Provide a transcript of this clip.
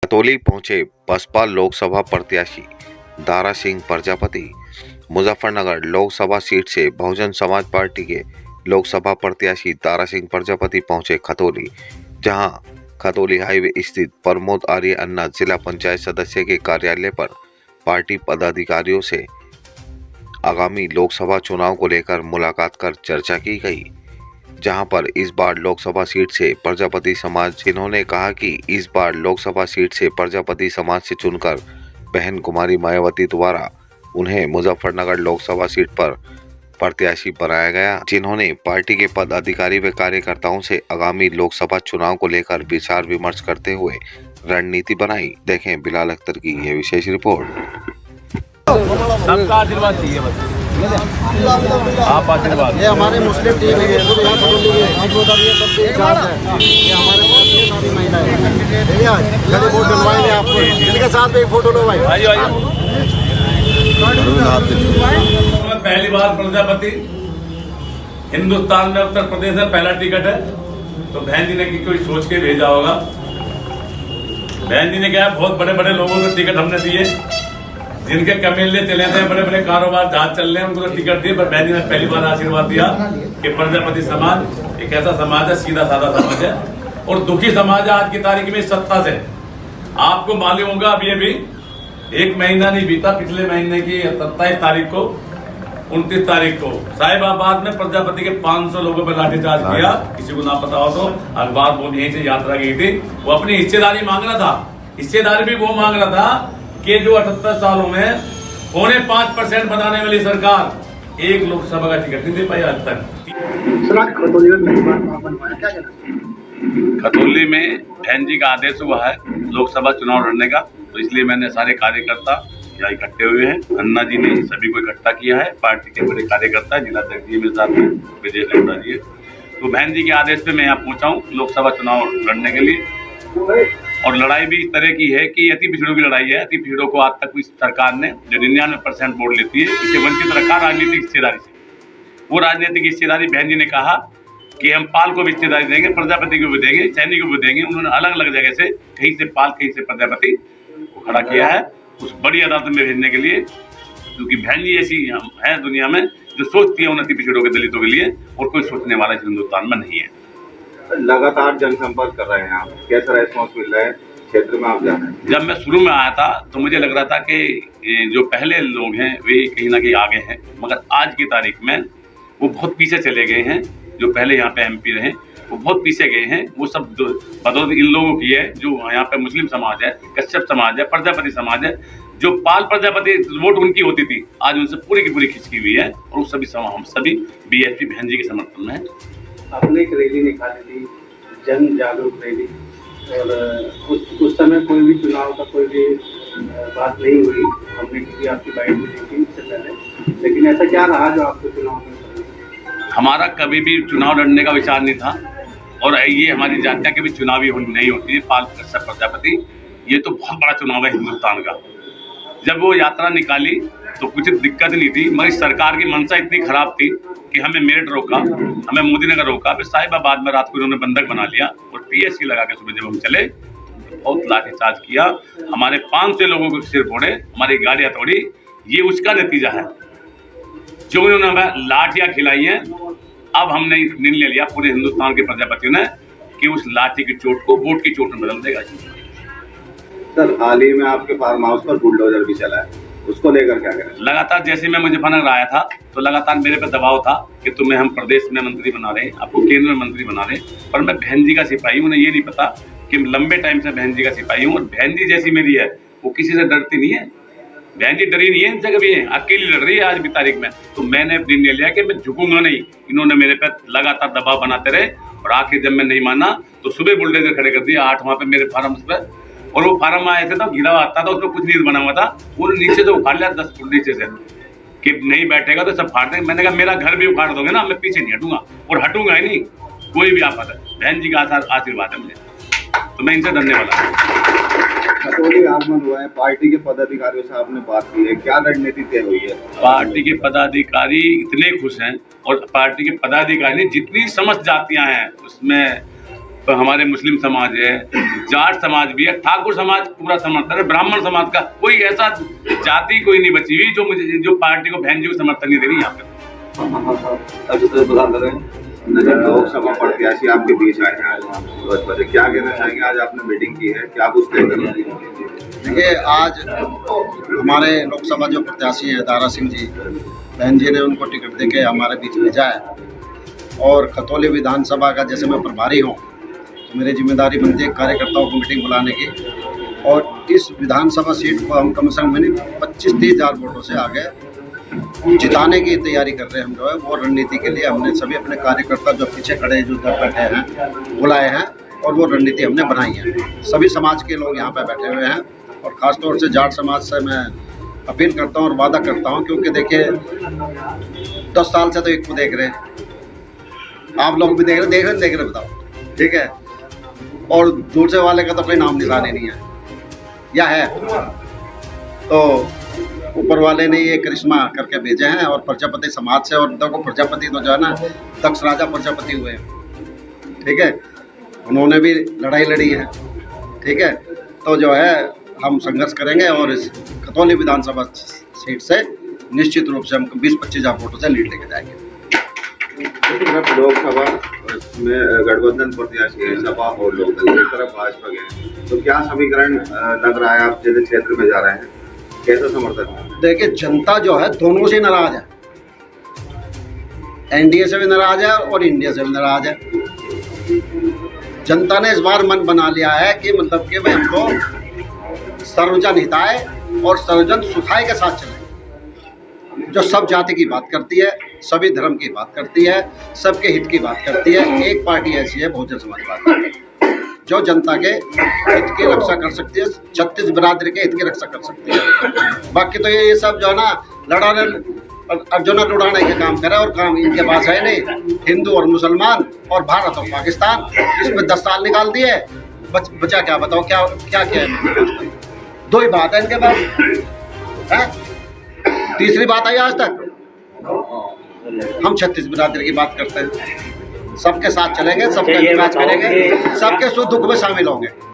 खतौली पहुंचे बसपा लोकसभा प्रत्याशी दारा सिंह प्रजापति। मुजफ्फरनगर लोकसभा सीट से बहुजन समाज पार्टी के लोकसभा प्रत्याशी दारा सिंह प्रजापति पहुंचे खतौली, जहां खतौली हाईवे स्थित प्रमोद आर्य अन्ना जिला पंचायत सदस्य के कार्यालय पर पार्टी पदाधिकारियों से आगामी लोकसभा चुनाव को लेकर मुलाकात कर चर्चा की गई, जहां पर इस बार लोकसभा सीट से प्रजापति समाज, इन्होंने कहा कि इस बार लोकसभा सीट से प्रजापति समाज से चुनकर बहन कुमारी मायावती द्वारा उन्हें मुजफ्फरनगर लोकसभा सीट पर प्रत्याशी बनाया गया, जिन्होंने पार्टी के पदाधिकारी व कार्यकर्ताओं से आगामी लोकसभा चुनाव को लेकर विचार विमर्श करते हुए रणनीति बनाई। देखें बिलाल अख्तर की यह विशेष रिपोर्ट। सबका आशीर्वाद चाहिए बस, आप आशीर्वाद। ये हमारे मुस्लिम टीम है, ये हमारे सारी महिलाएं हैं। वोट डलवाएंगे आपको, इनके साथ एक फोटो लो भाई। पहली बार प्रजापति हिंदुस्तान में उत्तर प्रदेश में पहला टिकट है, तो बहन जी ने कोई सोच के भेजा होगा। बहन जी ने कहा बहुत बड़े बड़े लोगों को टिकट हमने दिए, जिनके कमेले चले थे, बड़े बड़े कारोबार जहाज चल रहे हैं, उनको तो टिकट दिए, पर बहन जी ने पहली बार आशीर्वाद दिया कि प्रजापति समाज एक ऐसा समाज है, सीधा साधा समाज है और दुखी समाज है। आज की तारीख में सत्ता से आपको मालूम होगा, अभी एक महीना नहीं बीता, पिछले महीने की 27 तारीख को 29 तारीख को साहिबाबाद में प्रजापति के 500 लोगों पर लाठीचार्ज किया। किसी को ना पता हो तो अखबार वो यहीं से यात्रा गई थी, वो अपनी हिस्सेदारी मांग रहा था। हिस्सेदारी भी वो मांग रहा था कि जो 78 सालों में 5.5% बनाने वाली सरकार एक लोकसभा का टिकट नहीं दे पाई आज तक। खतौली में बहन जी का आदेश हुआ है लोकसभा चुनाव लड़ने का, तो इसलिए मैंने सारे कार्यकर्ता यहाँ इकट्ठे हुए हैं। अन्ना जी ने सभी को इकट्ठा किया है, पार्टी के बड़े कार्यकर्ता, जिलाध्यक्ष जी मेरे साथ में, विजय लौटा जी है। तो बहन जी के आदेश पे मैं यहाँ पहुँचा हूँ लोकसभा चुनाव लड़ने के लिए। और लड़ाई भी इस तरह की है कि अति पिछड़ों की लड़ाई है। अति पिछड़ों को आज तक इस सरकार ने जो 99% वोट लेती है, इसे वंचित रखा राजनीतिक हिस्सेदारी से। वो राजनीतिक हिस्सेदारी बहन जी ने कहा कि हम पाल को भी हिस्सेदारी देंगे, प्रजापति को भी देंगे, सैनिक को भी देंगे। उन्होंने अलग अलग जगह से, कहीं से पाल, कहीं से प्रजापति को खड़ा किया है उस बड़ी अदालत में भेजने के लिए, क्योंकि बहन जी ऐसी है दुनिया में जो सोचती है उन अति पिछड़ों के, दलितों के लिए, और कोई सोचने वाला हिंदुस्तान में नहीं है। लगातार जनसंपर्क कर रहे हैं आप, कैसा रेस्पॉन्स मिल रहा है क्षेत्र में आप जा रहे हैं? जब मैं शुरू में आया था तो मुझे लग रहा था कि जो पहले लोग हैं वे कहीं ना कहीं आगे हैं, मगर आज की तारीख में वो बहुत पीछे चले गए हैं। जो पहले यहाँ पे एमपी रहे वो बहुत पीछे गए हैं। वो सब बदौलत इन लोगों की है जो यहाँ पे मुस्लिम समाज है, कश्यप समाज है, प्रजापति समाज है। जो पाल प्रजापति वोट उनकी होती थी, आज उनसे पूरी की पूरी खिंचकी हुई है, और उस हम सभी बीएसपी बहन जी के समर्थन में है। आपने एक रैली निकाली थी, जन जागरूक रैली, और उस समय कोई भी चुनाव का कोई भी बात नहीं हुई, हमने किसी आपकी बाइट भी देखी इससे पहले, लेकिन ऐसा क्या रहा जो आपको चुनाव में? हमारा कभी भी चुनाव लड़ने का विचार नहीं था, और ये हमारी जातियाँ कभी चुनावी नहीं होती है। पाल कश्यप प्रजापति, ये तो बहुत बड़ा चुनाव है हिंदुस्तान का। जब वो यात्रा निकाली तो कुछ दिक्कत नहीं थी, मगर सरकार की मंशा इतनी खराब थी कि हमें मेरठ रोका, हमें मोदी नगर रोका, फिर साहिबाबाद में रात को उन्होंने बंधक बना लिया, और पीएससी लगा के सुबह जब हम चले तो बहुत लाठीचार्ज किया, हमारे 500 लोगों को सिर फोड़े, हमारी गाड़ियाँ तोड़ी। ये उसका नतीजा है जो उन्होंने हमें लाठियाँ खिलाई हैं। अब हमने निर्णय लिया पूरे हिंदुस्तान के प्रजापतियों ने कि उस लाठी की चोट को वोट की चोट में बदल देगा। सर, हाल ही में आपके फार्म हाउस पर बुलडोजर भी चला है, उसको लेकर क्या करें? लगातार जैसे मैं मुजफ्फरनगर आया था तो लगातार मेरे पे दबाव था कि तुम्हें हम प्रदेश में मंत्री बना रहे हैं, आपको केंद्र में मंत्री बना रहे हैं, पर मैं बहन जी का सिपाही हूँ। उन्हें ये नहीं पता कि लंबे टाइम से बहन जी का सिपाही हूँ, और बहन जी जैसी मेरी है वो किसी से डरती नहीं है। बहन जी डरी नहीं है इनसे कभी, है अकेली लड़ रही है आज भी तारीख में। तो मैंने निर्णय लिया कि मैं झुकूंगा नहीं। इन्होंने मेरे पे लगातार दबाव बनाते रहे, और आखिर जब मैं नहीं माना तो सुबह बुलडोजर खड़े कर दिया 8 वहाँ पे मेरे फार्म पर, और वो फार्म आए थे तो घिरा आता था, उसमें कुछ नहीं बना हुआ था, उन्होंने नीचे से उखाड़ लिया 10 फुट नीचे से कि नहीं बैठेगा तो सब फाड़ देंगे। मैंने कहा मेरा घर भी उखाड़ दोगे ना, मैं पीछे नहीं हटूंगा, और हटूंगा ही नहीं कोई भी आफत है। बहन जी का आशीर्वाद है मुझे, तो मैं इनसे डरने वाला हूँ। खतौली आगमन हुआ है, पार्टी के पदाधिकारियों से आपने बात की है, क्या रणनीति तय हुई है? पार्टी के पदाधिकारी इतने खुश हैं, और पार्टी के पदाधिकारी जितनी समस्त जातियां हैं उसमें तो हमारे मुस्लिम समाज है, जाट समाज भी है, ठाकुर समाज पूरा समर्थन है, ब्राह्मण समाज का कोई ऐसा जाति कोई नहीं बची हुई जो पार्टी को बहन जी को समर्थन नहीं दे रही यहाँ पे। लोकसभा प्रत्याशी आपके बीच आए हैं आज भाजपा से, क्या कहना चाहेंगे? आज आपने मीटिंग की है, क्या पूछते हैं? देखिए, आज हमारे लोकसभा जो प्रत्याशी हैं दारा सिंह जी, बहन जी ने उनको टिकट देके हमारे बीच भेजा है। और खतौली विधानसभा का जैसे मैं प्रभारी हूँ तो मेरी जिम्मेदारी बनती है कार्यकर्ताओं को मीटिंग बुलाने की। और इस विधानसभा सीट को हम कम से कम 25-30 हज़ार वोटों से आगे जिताने की तैयारी कर रहे हैं। हम जो है वो रणनीति के लिए हमने सभी अपने कार्यकर्ता जो पीछे खड़े जो इधर बैठे हैं बुलाए हैं और वो रणनीति हमने बनाई है। सभी समाज के लोग यहाँ पे बैठे हुए हैं और ख़ासतौर से जाट समाज से मैं अपील करता हूँ और वादा करता हूँ, क्योंकि देखिए 10 साल से तो एक को देख रहे हैं, आप लोग भी देख रहे बताओ, ठीक है। और दूसरे वाले का तो कोई नाम निशानी नहीं है या है, तो ऊपर वाले ने ये करिश्मा करके भेजे हैं। और प्रजापति समाज से, और देखो प्रजापति तो जो है ना दक्ष राजा प्रजापति हुए, ठीक है, उन्होंने भी लड़ाई लड़ी है, ठीक है। तो जो है हम संघर्ष करेंगे और इस खतौली विधानसभा सीट से निश्चित रूप से हम 20-25 हज़ार वोटों से लीड लेके जाएंगे। लोकसभा में गठबंधन प्रत्याशी है सपा और लोकदल, एक तरफ भाजपा के, तो क्या समीकरण लग रहा है? आप जिस क्षेत्र में जा रहे हैं कैसा समर्थन? देखिए, जनता जो है दोनों से नाराज है, एनडीए से भी नाराज है और इंडिया से भी नाराज है। जनता ने इस बार मन बना लिया है कि मतलब कि भाई हमको सर्वजन हिताय और सर्वजन सुखाय के साथ चले, जो सब जाति की बात करती है, सभी धर्म की बात करती है, सबके हित की बात करती है। एक पार्टी ऐसी है बहुजन समाज पार्टी, जो जनता के हित की रक्षा कर सकती है, 36 बिरादरी के हित की रक्षा कर सकती है। बाकी तो ये सब जो है ना लड़ाने अर्जुन उड़ाने के काम करे, और काम इनके पास है नहीं। हिंदू और मुसलमान और भारत और पाकिस्तान, इसमें 10 साल निकाल दिए, बचा क्या? बताओ क्या क्या क्या है? 2 ही बात है इनके पास है, तीसरी बात आई आज तक। हम 36 बिरादरी की बात करते हैं, सबके साथ चलेंगे, सबका विकास करेंगे, सबके सुख दुख में शामिल होंगे।